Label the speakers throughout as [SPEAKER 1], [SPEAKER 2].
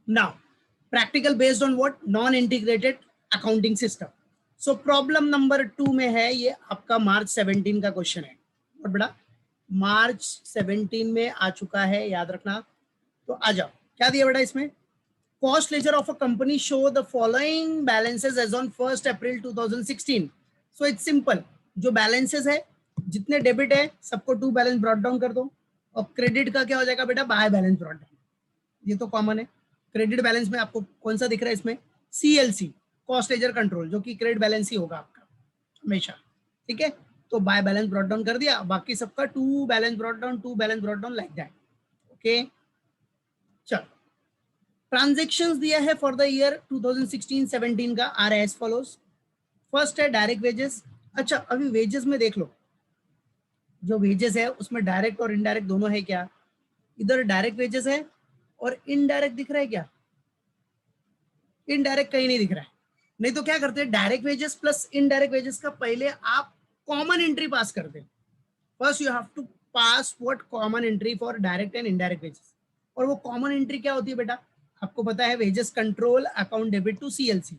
[SPEAKER 1] Now, practical based on what? Non-integrated accounting system. So problem number 2 में है, ये आपका मार्च 17 का क्वेश्चन है, बहुत बड़ा, मार्च 17 में आ चुका है, याद रखना। तो आ जाओ, क्या दिया बेटा इसमें? Cost ledger of a company show the following balances as on 1 April 2016। So it's simple, जो बैलेंसेस है, जितने डेबिट है सबको टू बैलेंस ब्रॉट डाउन कर दो, और क्रेडिट का क्या हो जाएगा बेटा? By balance brought down. ये तो कॉमन है। क्रेडिट बैलेंस में आपको कौन सा दिख रहा है इसमें? CLC, कॉस्ट लेजर कंट्रोल, जो कि क्रेडिट बैलेंस ही होगा आपका हमेशा, ठीक है। तो बाय बैलेंस ब्रॉट डाउन कर दिया, बाकी सबका to balance brought down, to balance brought down, like that. Okay, चलो ट्रांजेक्शन्स दिया है फॉर द ईयर 2016-17 का, आर एज फॉलोज। फर्स्ट है डायरेक्ट वेजेस। अच्छा, अभी वेजेस में देख लो, जो वेजेस है उसमें डायरेक्ट और इनडायरेक्ट दोनों है क्या? इधर डायरेक्ट वेजेस है और इनडायरेक्ट दिख रहा है क्या? इनडायरेक्ट कहीं नहीं दिख रहा है। नहीं तो क्या करते हैं, direct wages plus indirect wages का पहले आप कॉमन एंट्री पास करते हैं। First you have to pass what? Common entry for direct and indirect wages. और वो कॉमन एंट्री क्या होती है बेटा? आपको पता है, wages control account debit to CLC।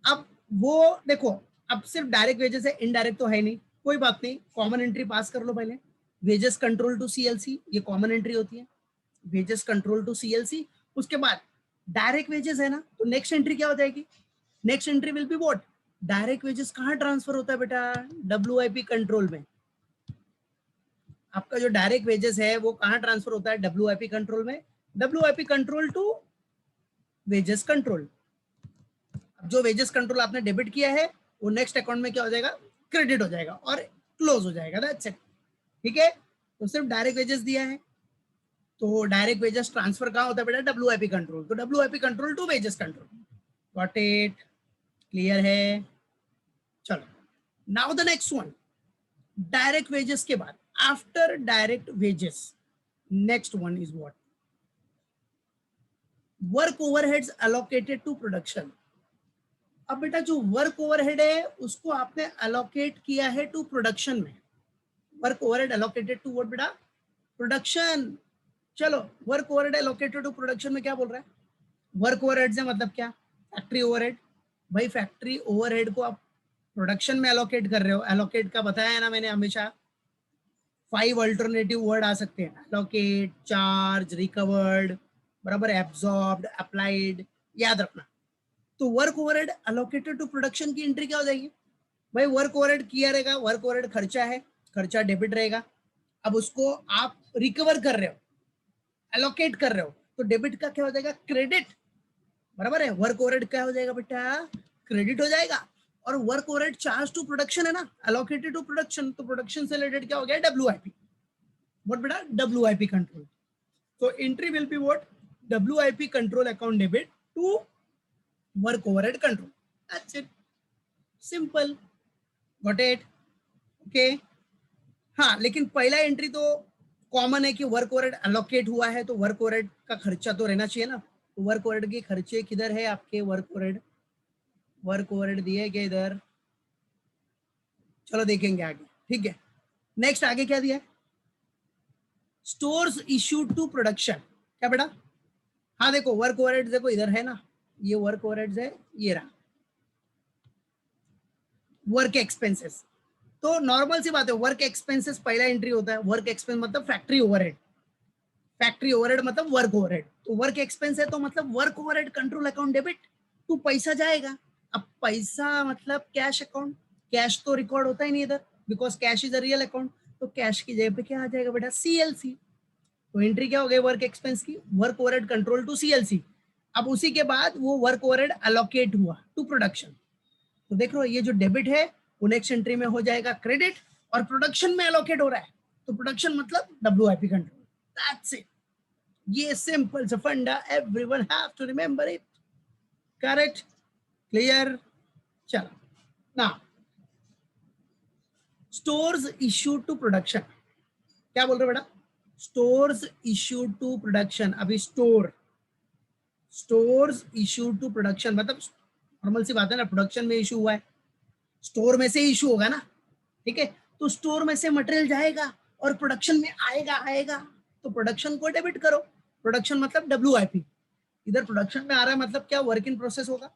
[SPEAKER 1] अब वो देखो, अब सिर्फ डायरेक्ट वेजेस है, इनडायरेक्ट तो है नहीं, कोई बात नहीं, कॉमन एंट्री पास कर लो पहले। वेजेस कंट्रोल टू CLC, ये कॉमन एंट्री होती है, वेजेस कंट्रोल टू CLC। उसके बाद डायरेक्ट वेजेस है ना, तो नेक्स्ट एंट्री क्या हो जाएगी? Next entry will be what? Direct wages कहाँ ट्रांसफर होता है बेटा? WIP कंट्रोल में। आपका जो डायरेक्ट वेजेस है वो कहाँ ट्रांसफर होता है? WIP कंट्रोल में। WIP control to wages control. जो वेजेस कंट्रोल आपने डेबिट किया है वो नेक्स्ट अकाउंट में क्या हो जाएगा? क्रेडिट हो जाएगा और क्लोज हो जाएगा, दैट्स इट, ठीक है। तो सिर्फ डायरेक्ट वेजेस दिया है, तो डायरेक्ट वेजेस ट्रांसफर कहाँ होता है बेटा? WIP control. तो WIP control to wages control, got it, clear है। चलो, now the next one, direct wages के बाद, after direct wages, next one is what? Work overheads allocated to production. अब बेटा जो वर्क ओवरहेड है उसको आपने एलोकेट किया है टू प्रोडक्शन में। Work overhead allocated to what बेटा? प्रोडक्शन। चलो, work overhead allocated to production में क्या बोल रहा है? वर्क ओवरहेड से मतलब क्या? Factory overhead. भाई फैक्ट्री ओवरहेड को आप प्रोडक्शन में एलोकेट कर रहे हो। एलोकेट का बताया है ना मैंने हमेशा, 5 अल्टरनेटिव वर्ड आ सकते हैं, एलोकेट, चार्ज, रिकवर्ड, बराबर, एब्जॉर्ब्ड, अप्लाइड, याद रखना। तो work overhead allocated to production की एंट्री क्या हो जाएगी? भाई वर्क ओवरहेड किया रहेगा, वर्क ओवरहेड खर्चा है, खर्चा डेबिट रहेगा, अब उसको आप रिकवर कर रहे हो, एलोकेट कर रहे हो, तो डेबिट का क्या हो जाएगा? क्रेडिट, बराबर है। वर्क ओवरहेड क्या हो जाएगा बेटा? क्रेडिट हो जाएगा। और work overhead charge to production है ना, एलोकेटेड टू प्रोडक्शन, तो प्रोडक्शन से रिलेटेड क्या हो गया? WIP, व्हाट बेटा? WIP control. तो entry will be what? WIP control account debit to work overhead control, that's it, simple, got it, okay. हाँ, लेकिन पहला एंट्री तो कॉमन है कि वर्क ओवरहेड एलोकेट हुआ है, तो वर्क ओवरहेड का खर्चा तो रहना चाहिए ना। तो वर्क ओवरहेड के खर्चे किधर है आपके? वर्क ओवरहेड, वर्क ओवरहेड दिए गए इधर, चलो देखेंगे आगे, ठीक है। नेक्स्ट आगे क्या दिया है? स्टोर्स इश्यूड टू प्रोडक्शन, क्या बेटा? हाँ देखो, वर्क ओवरहेड देखो इधर है ना, ये वर्क ओवरहेड है, ये रहा वर्क एक्सपेंसेस। तो नॉर्मल सी बात है, वर्क एक्सपेंसेस पहला एंट्री होता है। वर्क एक्सपेंस मतलब फैक्ट्री ओवरहेड, फैक्ट्री ओवरहेड मतलब वर्क ओवरहेड, तो वर्क एक्सपेंस है तो मतलब work overhead control account debit to पैसा जाएगा। अब पैसा मतलब कैश अकाउंट, कैश तो रिकॉर्ड होता ही नहीं इधर, because cash is a real account, तो कैश की जगह पे क्या आ जाएगा बेटा? CLC। तो एंट्री क्या हो गई वर्क एक्सपेंस की? Work overhead control to CLC। अब उसी के बाद वो वर्क ओवरहेड एलोकेट हुआ टू प्रोडक्शन, तो देख लो ये जो डेबिट है वो नेक्स्ट एंट्री में हो जाएगा क्रेडिट, और प्रोडक्शन में एलोकेट हो रहा है, तो प्रोडक्शन मतलब WIP कंट्रोल, दैट्स इट। ये सिंपल सा फंडा, everyone have to remember it, correct, clear. चलो, ना स्टोर्स इश्यूड टू प्रोडक्शन, क्या बोल रहे हो बेटा? Stores issued to production. अभी store, stores issued to production मतलब नॉर्मल सी बात है ना, प्रोडक्शन में इशू हुआ है, स्टोर में से इशू होगा ना, ठीक है। तो स्टोर में से मटेरियल जाएगा और प्रोडक्शन में आएगा, तो प्रोडक्शन को डेबिट करो, प्रोडक्शन मतलब WIP, इधर प्रोडक्शन में आ रहा है मतलब क्या, वर्क इन प्रोसेस होगा।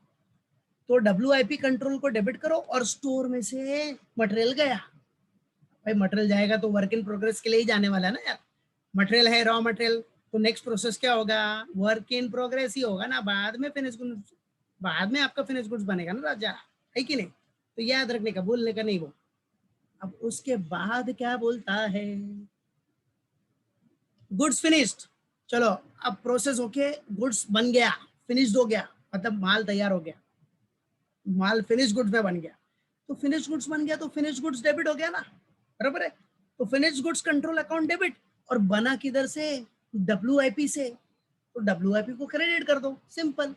[SPEAKER 1] तो WIP कंट्रोल को डेबिट करो और स्टोर में से मटेरियल गया, भाई मटेरियल जाएगा तो वर्क इन प्रोग्रेस के लिए ही जाने वाला है ना यार, मटेरियल है रॉ मटेरियल, तो नेक्स्ट प्रोसेस क्या होगा, वर्क इन प्रोग्रेस ही होगा ना, बाद में फिनिश गुड्स, बाद में आपका फिनिश गुड्स बनेगा ना राजा, है कि नहीं। तो याद रखने का, भूलने का नहीं वो। अब उसके बाद क्या बोलता है, गुड्स फिनिश्ड, चलो अब प्रोसेस होके गुड्स बन गया, फिनिश्ड हो गया, मतलब माल तैयार हो गया, माल फिनिश गुड्स में बन गया, तो फिनिश गुड्स बन गया तो फिनिश गुड्स डेबिट हो गया ना, बराबर है। तो finish goods control account debit, और बना किधर से, WIP से, तो WIP को क्रेडिट कर दो, सिंपल,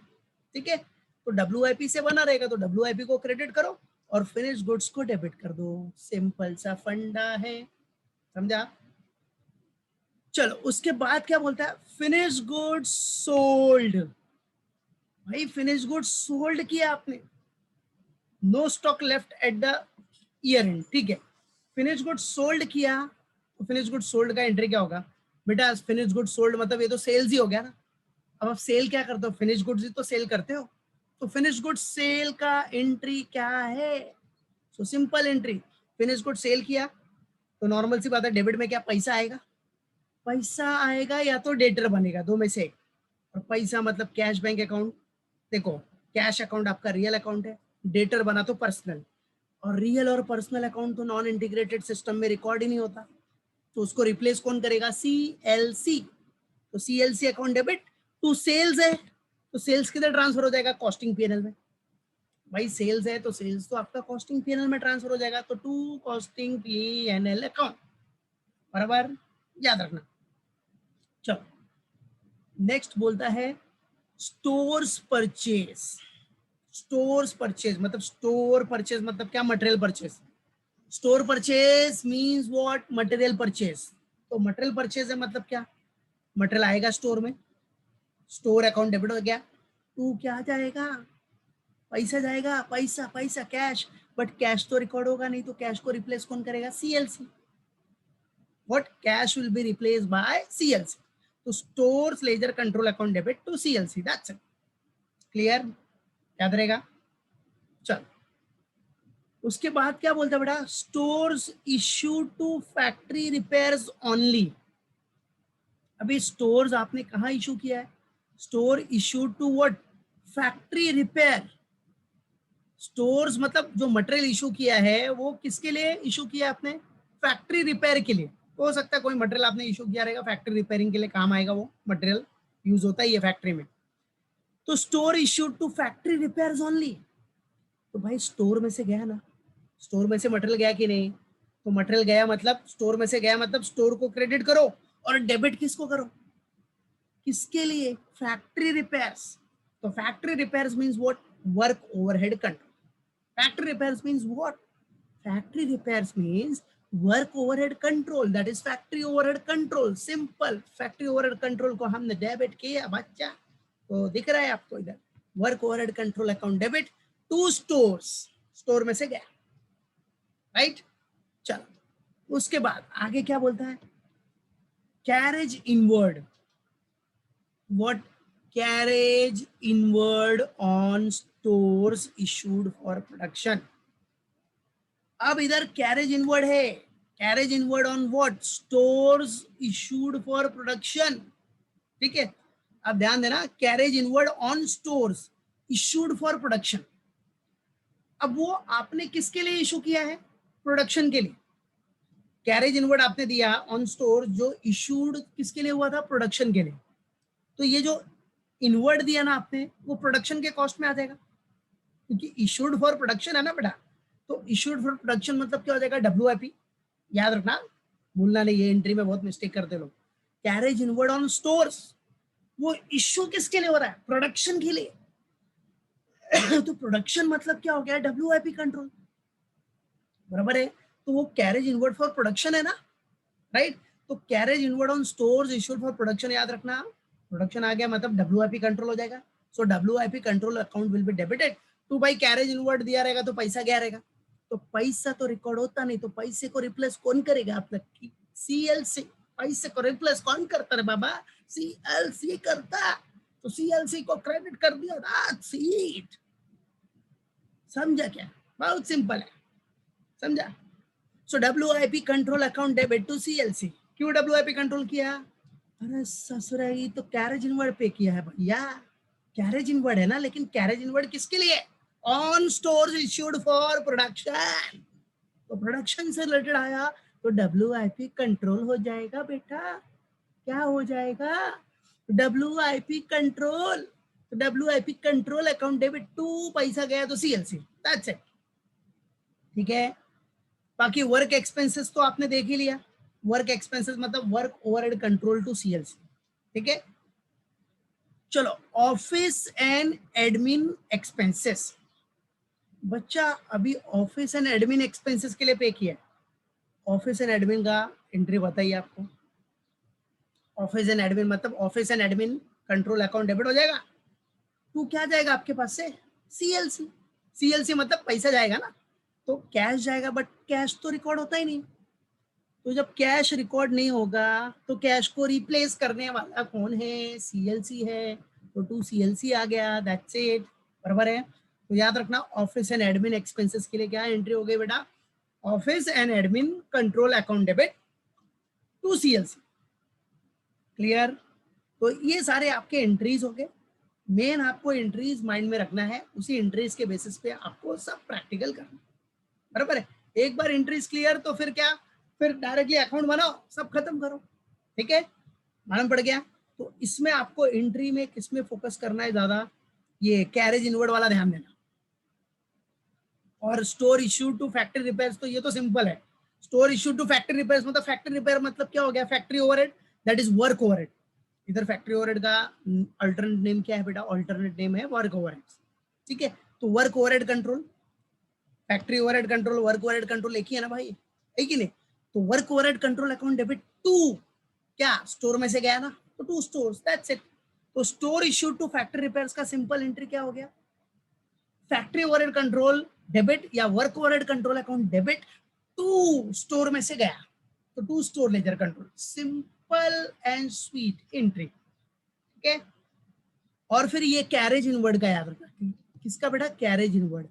[SPEAKER 1] ठीक है। तो WIP से बना रहेगा तो WIP को क्रेडिट करो और फिनिश गुड्स को डेबिट कर दो, सिंपल सा फंडा है, समझा। चलो उसके बाद क्या बोलता है, फिनिश गुड्स सोल्ड, भाई फिनिश गुड्स सोल्ड किया आपने, no stock left at the year end, ठीक है। फिनिश गुड सोल्ड किया, तो फिनिश गुड सोल्ड का एंट्री क्या होगा बेटा, फिनिश गुड सोल्ड मतलब ये तो सेल्स ही हो गया ना। अब आप सेल क्या करते हो, फिनिश गुड्स ही तो सेल करते हो, तो फिनिश गुड सेल का एंट्री क्या है, so simple entry, finish good sale किया, तो नॉर्मल सी बात है, डेबिट में क्या पैसा आएगा, पैसा आएगा या तो डेटर बनेगा, दो में से एक, और पैसा मतलब कैश बैंक अकाउंट, देखो कैश अकाउंट आपका रियल अकाउंट है, डेटर बना तो पर्सनल, और रियल और पर्सनल अकाउंट तो नॉन इंटीग्रेटेड सिस्टम में रिकॉर्ड ही नहीं होता, तो उसको रिप्लेस कौन करेगा, CLC, तो CLC account debit to sales है, तो सेल्स किधर ट्रांसफर हो जाएगा, कॉस्टिंग PNL में, भाई सेल्स है तो सेल्स तो आपका कॉस्टिंग PNL में ट्रांसफर हो जाएगा, तो टू कॉस्टिंग PNL अकाउंट, बराबर, याद रखना। चलो नेक्स्ट बोलता है स्टोर्स परचेज, स्टोर्स परचेज मतलब, स्टोर परचेज मतलब क्या, material purchase, store purchase means what, material purchase, तो मटेरियल परचेज है मतलब क्या, मटेरियल आएगा स्टोर में, स्टोर अकाउंट डेबिट हो गया, तो क्या जाएगा, पैसा जाएगा, पैसा पैसा कैश, बट कैश तो रिकॉर्ड होगा नहीं, तो कैश को रिप्लेस कौन करेगा, CLC, what cash will be replace by CLC, तो stores ledger control account debit to CLC, that's it, clear, याद रहेगा। चल उसके बाद क्या बोलता है बेटा, stores issue to factory repairs only, अभी स्टोर्स आपने कहा इशू किया है, store issue to what, factory repair, stores मतलब जो मटेरियल इशू किया है वो किसके लिए इशू किया आपने, फैक्ट्री रिपेयर के लिए, हो सकता है कोई मटेरियल आपने इशू किया रहेगा फैक्ट्री रिपेयरिंग के लिए, काम आएगा वो मटेरियल, यूज होता है ये फैक्ट्री में, तो store issue to factory repairs only, तो भाई स्टोर में से गया ना, स्टोर में से मटेरियल गया कि नहीं, तो मटेरियल गया मतलब स्टोर में से गया मतलब स्टोर को क्रेडिट करो, और डेबिट किसको करो, किसके लिए, फैक्ट्री रिपेयर्स, तो factory repairs means what, work overhead control, factory repairs means what, factory repairs means work overhead control, that is factory overhead control, simple, factory overhead control को हमने डेबिट किया बच्चा, तो दिख रहा है आपको इधर, work overhead control account debit to stores, store में से गया, राइट। चलो उसके बाद आगे क्या बोलता है, carriage inward, what, carriage inward on stores issued for production, अब इधर कैरेज इनवर्ड है, carriage inward on what, stores issued for production, ठीक है। अब ध्यान देना, carriage inward on stores issued for production, अब वो आपने किसके लिए इशू किया है, प्रोडक्शन के लिए, कैरेज इनवर्ड आपने दिया ऑन स्टोर, जो इशूड किसके लिए हुआ था, प्रोडक्शन के लिए, तो ये जो इनवर्ड दिया ना आपने वो प्रोडक्शन के कॉस्ट में आ जाएगा, क्योंकि इशूड फॉर प्रोडक्शन है ना बेटा, तो इशूड फॉर प्रोडक्शन मतलब क्या हो जाएगा, WIP, याद रखना, भूलना नहीं, ये एंट्री में बहुत मिस्टेक करते लोग, कैरेज इनवर्ड ऑन स्टोर्स, वो इश्यू किसके लिए हो रहा है, प्रोडक्शन के लिए, तो प्रोडक्शन मतलब क्या हो गया, WIP कंट्रोल, बराबर है, तो वो कैरेज इनवर्ड फॉर प्रोडक्शन है ना, राइट, तो carriage inward on stores issued for production, याद रखना, प्रोडक्शन आ गया मतलब WIP कंट्रोल हो जाएगा, so WIP control account will be debited to, भाई कैरेज इनवर्ड दिया रहेगा तो पैसा गया रहेगा, तो पैसा तो रिकॉर्ड होता नहीं, तो पैसे को रिप्लेस कौन करेगा आप लोग, CLC, पैसे को रिप्लेस कौन करता है बाबा, CLC करता, तो सीएलसी को क्रेडिट कर दिया, दैट्स इट। समझा क्या? बहुत सिंपल है, समझा? So WIP control account debit to CLC. क्यों WIP कंट्रोल किया? अरे ससुरा, ये तो कैरेज इनवर्ड पे किया है भैया। कैरेज इनवर्ड है ना, लेकिन कैरेज इनवर्ड किसके लिए? On stores issued for production. तो प्रोडक्शन से रिलेटेड आया तो WIP कंट्रोल हो जाएगा बेटा। क्या हो जाएगा? WIP control. तो WIP control account debit to, पैसा गया तो सीएलसी, दैट्स इट। ठीक है, बाकी वर्क एक्सपेंसेस तो आपने देख ही लिया। वर्क एक्सपेंसेस मतलब work overhead control to CLC. ठीक है, चलो ऑफिस एंड एडमिन एक्सपेंसेस। बच्चा अभी ऑफिस एंड एडमिन एक्सपेंसेस के लिए पे किया है। ऑफिस एंड एडमिन का एंट्री बताइए आपको। ऑफिस एंड एडमिन मतलब office and admin control account debit हो जाएगा। टू क्या जाएगा आपके पास से? सीएलसी। सीएलसी मतलब पैसा जाएगा ना, तो कैश जाएगा, बट कैश तो रिकॉर्ड होता ही नहीं। तो जब कैश रिकॉर्ड नहीं होगा तो कैश को रिप्लेस करने वाला कौन है? सीएलसी है। तो टू सीएलसी आ गया, दैट्स इट। बराबर है। तो याद रखना ऑफिस एंड एडमिन एक्सपेंसेस के लिए क्या एंट्री हो गई बेटा? Office and admin control account debit to CLC. Clear? तो ये सारे आपके एंट्रीज हो गए। मेन आपको एंट्रीज माइंड में रखना है, उसी एंट्रीज के बेसिस पे आपको सब प्रैक्टिकल करना। बराबर है। एक बार एंट्रीज क्लियर तो फिर क्या, फिर डायरेक्टली अकाउंट बनाओ, सब खत्म करो। ठीक है, मालूम पड़ गया। तो इसमें आपको एंट्री में किसमें फोकस करना है ज्यादा? ये कैरेज इनवर्ड वाला ध्यान देना। और store issue to factory repairs, तो ये तो सिंपल है। Store issue to factory repairs मतलब फैक्ट्री रिपेयर मतलब क्या हो गया? Factory overhead, that is work overhead. इधर फैक्ट्री ओवरहेड का अल्टरनेट नेम क्या है बेटा? अल्टरनेट नेम है वर्क ओवरहेड। ठीक है, तो work overhead control, factory overhead control, work overhead control एक ही है ना भाई, है कि नहीं? तो work overhead control account debit to क्या? स्टोर में से गया ना, तो टू स्टोर्स, दैट्स इट। तो store issue to factory repairs का सिंपल एंट्री क्या हो गया? फैक्ट्री ओवरहेड कंट्रोल डेबिट या work overhead control account debit to store में से गया, तो to store ledger control. Simple and sweet entry. ठीक है, और फिर ये कैरेज इनवर्ड का याद रखना। किसका बेटा? Carriage inward.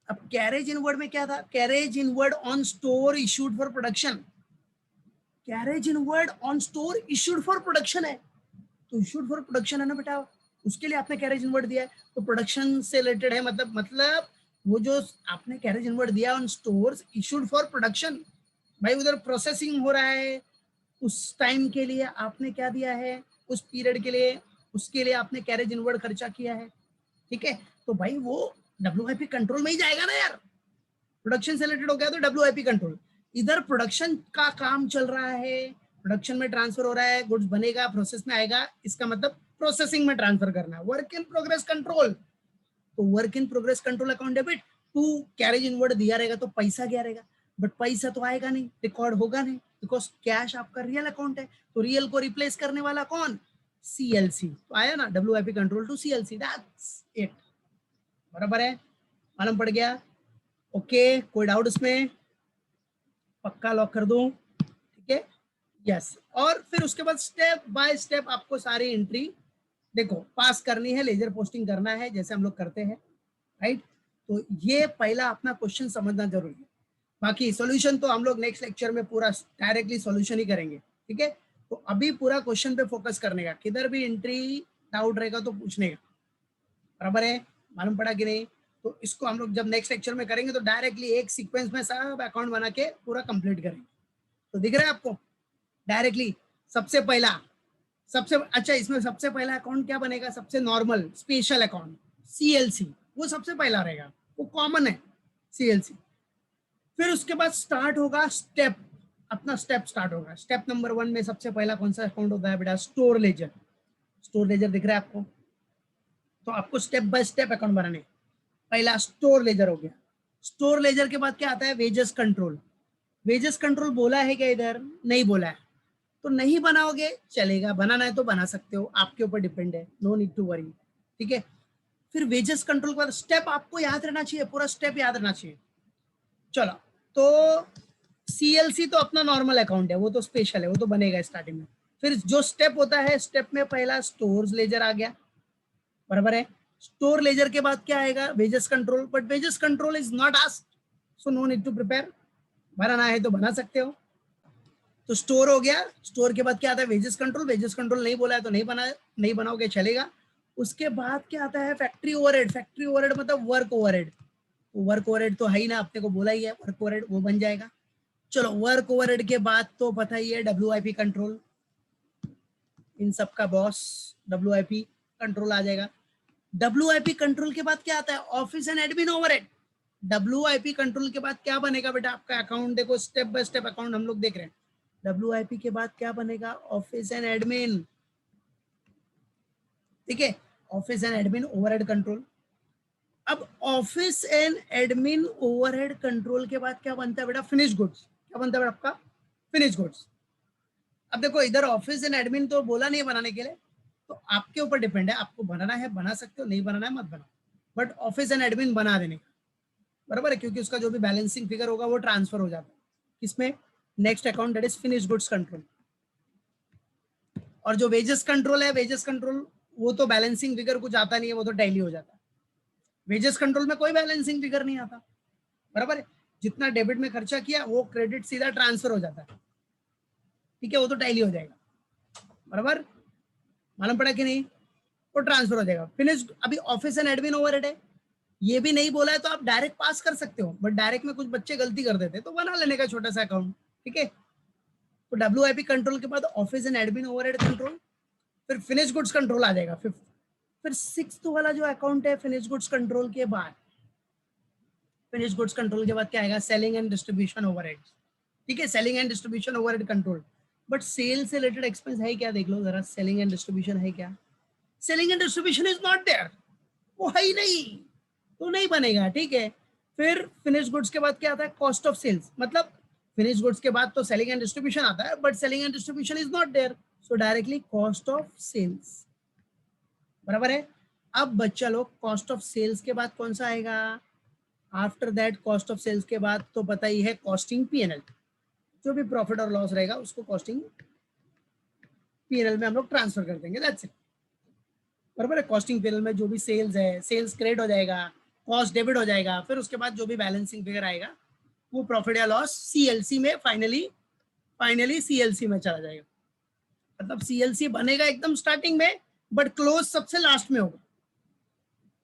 [SPEAKER 1] अब कैरेज इनवर्ड में क्या था? Carriage inward on store issued for production. Carriage inward on store issued for production है, तो इश्यूड फॉर प्रोडक्शन है ना बेटा, उसके लिए आपने कैरेज इनवर्ड दिया है। तो प्रोडक्शन से रिलेटेड है, मतलब वो जो आपने कैरेज इनवर्ड दिया on stores issued for production, भाई उधर प्रोसेसिंग हो रहा है, उस टाइम के लिए आपने क्या दिया है? उस पीरियड के लिए, उसके लिए आपने कैरेज इनवर्ड खर्चा किया है। ठीक है, तो भाई वो WIP कंट्रोल में ही जाएगा ना यार। प्रोडक्शन से रिलेटेड हो गया तो WIP कंट्रोल। इधर प्रोडक्शन का काम चल रहा है, प्रोडक्शन में ट्रांसफर हो रहा है, गुड्स बनेगा, प्रोसेस में आएगा, इसका मतलब प्रोसेसिंग में ट्रांसफर करना है, वर्क इन प्रोग्रेस कंट्रोल। तो work in progress control account debit to carriage inward दिया रहेगा तो पैसा गया रहेगा, बट पैसा तो आएगा नहीं, रिकॉर्ड होगा नहीं, बिकॉज कैश आपका रियल अकाउंट है। तो रियल को रिप्लेस करने वाला कौन? सीएलसी। तो आया ना WIP control to CLC, that's it. बराबर है, मालूम पड़ गया? ओके, कोई डाउट इसमें? पक्का लॉक कर दूं? ठीक है, यस। और फिर उसके बाद स्टेप बाय स्टेप आपको सारी एंट्री देखो पास करनी है, लेजर पोस्टिंग करना है जैसे हम लोग करते हैं, राइट? तो ये पहला अपना क्वेश्चन समझना जरूरी है। बाकी सॉल्यूशन तो हम लोग नेक्स्ट लेक्चर में पूरा डायरेक्टली सॉल्यूशन ही करेंगे। ठीक है, तो अभी पूरा क्वेश्चन पे फोकस करने का, किधर भी एंट्री डाउट रहेगा तो पूछने का। बराबर है, मालूम पड़ा कि नहीं? तो इसको हम लोग जब नेक्स्ट लेक्चर में करेंगे तो डायरेक्टली एक सीक्वेंस में सब अकाउंट बना के पूरा कंप्लीट करेंगे। तो दिख रहा है आपको? डायरेक्टली सबसे पहला, सबसे अच्छा, इसमें सबसे पहला अकाउंट क्या बनेगा? सबसे नॉर्मल स्पेशल अकाउंट सीएलसी, वो सबसे पहला रहेगा, वो कॉमन है सीएलसी। फिर उसके बाद स्टार्ट होगा स्टेप, अपना स्टेप स्टार्ट होगा। स्टेप नंबर 1 में सबसे पहला कौन सा अकाउंट होता है बेटा? Store laser. स्टोर लेजर दिख रहा है आपको? तो आपको स्टेप बाय स्टेप अकाउंट बनाने। पहला स्टोर लेजर हो गया। स्टोर लेजर के बाद क्या आता है? Wages control. वेजेस कंट्रोल बोला है क्या इधर? नहीं बोला है, तो नहीं बनाओगे चलेगा, बनाना है तो बना सकते हो, आपके ऊपर डिपेंड है, नो नीड टू वरी। ठीक है, फिर वेजेस कंट्रोल के बाद स्टेप आपको याद रहना चाहिए, पूरा स्टेप याद रहना चाहिए। चलो, तो सीएलसी तो अपना नॉर्मल अकाउंट है, वो तो स्पेशल है, वो तो बनेगा स्टार्टिंग में। फिर जो स्टेप होता है, स्टेप में पहला स्टोर्स लेजर आ गया, बराबर है। स्टोर लेजर के बाद क्या आएगा, wages control, but wages control is not asked, so no need to prepare. बनाना है तो बना सकते हो। तो स्टोर हो गया, स्टोर के बाद क्या आता है, वेजेस कंट्रोल, वेजेस कंट्रोल नहीं बोला है तो नहीं बनाओगे चलेगा। उसके बाद क्या आता है, फैक्ट्री ओवरहेड, फैक्ट्री ओवरहेड मतलब वर्क ओवरहेड। वर्क ओवरहेड तो है ही ना, आपने को बोला ही है वर्क ओवरहेड, वो बन जाएगा। चलो वर्क ओवरहेड के बाद तो पता ही है WIP कंट्रोल, इन सब का बॉस WIP कंट्रोल आ जाएगा। WIP कंट्रोल के बाद क्या आता है, office and admin overhead. WIP control के बाद क्या बनेगा बेटा, आपका अकाउंट देखो, स्टेप बाय स्टेप अकाउंट हम लोग देख रहे हैं। WIP के बाद क्या बनेगा, ऑफिस एंड एडमिन, ठीक है, office and admin overhead control. अब office and admin overhead control के बाद क्या बनता है बेटा, फिनिश गुड्स। क्या बनता है बेटा आपका, फिनिश गुड्स। अब देखो इधर ऑफिस एंड एडमिन तो बोला नहीं बनाने के लिए, तो आपके ऊपर डिपेंड है, आपको बनाना है बना सकते हो, नहीं बनाना है मत बनाओ, बट ऑफिस एंड एडमिन बना देने का, बराबर है, क्योंकि उसका जो भी बैलेंसिंग फिगर होगा वो ट्रांसफर हो जाता है किसमें, next account, that is finish goods control. और जो वेजेस कंट्रोल है, वेजेस कंट्रोल वो तो बैलेंसिंग फिगर कुछ आता नहीं है, वो तो टैली हो जाता है। वेजेस कंट्रोल में कोई बैलेंसिंग फिगर नहीं आता, बराबर है, जितना डेबिट में खर्चा किया वो क्रेडिट सीधा ट्रांसफर हो जाता है, ठीक है, वो तो टैली हो जाएगा, बराबर, मालूम पड़ा कि नहीं, वो ट्रांसफर हो जाएगा। फिनिश, अभी ऑफिस एंड एडमिन ओवरहेड है, ये भी नहीं बोला है तो आप डायरेक्ट पास कर सकते हो, बट डायरेक्ट में कुछ बच्चे गलती कर देते हैं तो बना लेने का छोटा सा अकाउंट, ठीक है। तो WIP कंट्रोल के बाद office and admin overhead control, फिर फिनिश गुड्स कंट्रोल आ जाएगा फिफ्थ। फिर सिक्स्थ वाला जो अकाउंट है फिनिश गुड्स कंट्रोल के बाद, फिनिश गुड्स कंट्रोल के बाद क्या आएगा, सेलिंग एंड डिस्ट्रीब्यूशन ओवरहेड, ठीक है, selling and distribution overhead control. But sale से रिलेटेड एक्सपेंस है क्या, देख लो जरा, सेलिंग एंड डिस्ट्रीब्यूशन है क्या, selling and distribution is not there, वो है ही नहीं, तो नहीं बनेगा, ठीक है। फिर फिनिश गुड्स के बाद क्या आता है, कॉस्ट ऑफ सेल्स, मतलब फिनिश गुड्स के बाद तो सेलिंग एंड डिस्ट्रीब्यूशन आता है, but selling and distribution is not there, so directly cost of sales, बराबर है। अब बच्चा लोग कॉस्ट ऑफ सेल्स के बाद कौन सा आएगा, after that cost of sales के बाद तो पता ही है कॉस्टिंग P&L, जो भी प्रॉफिट और लॉस रहेगा उसको कॉस्टिंग P&L में हम लोग ट्रांसफर कर देंगे, दैट्स इट, बराबर है। कॉस्टिंग P&L में जो भी सेल्स है, सेल्स क्रेडिट हो जाएगा, कॉस्ट डेबिट हो जाएगा, फिर उसके बाद जो भी बैलेंसिंग फिगर आएगा वो प्रॉफिट या लॉस CLC में फाइनली CLC में चला जाएगा। मतलब CLC बनेगा एकदम स्टार्टिंग में, बट क्लोज सबसे लास्ट में होगा।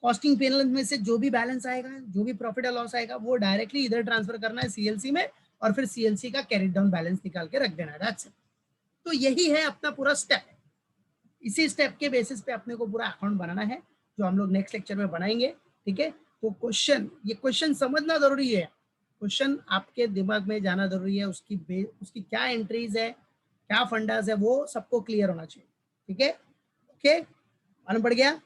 [SPEAKER 1] कॉस्टिंग P&L में से जो भी बैलेंस आएगा, जो भी प्रॉफिट या लॉस आएगा, वो डायरेक्टली इधर ट्रांसफर करना है CLC में, और फिर CLC का कैरी डाउन बैलेंस निकाल के रख देना है, दैट्स इट। तो यही है अपना पूरा स्टेप, इसी स्टेप के बेसिस पे अपने को पूरा अकाउंट बनाना है, जो हम लोग नेक्स्ट लेक्चर में बनाएंगे, ठीक है। तो ये क्वेश्चन समझना जरूरी है, क्वेश्चन आपके दिमाग में जाना जरूरी है, उसकी क्या एंट्रीज है, क्या फंडाज है, वो सबको क्लियर होना चाहिए, ठीक है, ओके, मालूम पड़ गया।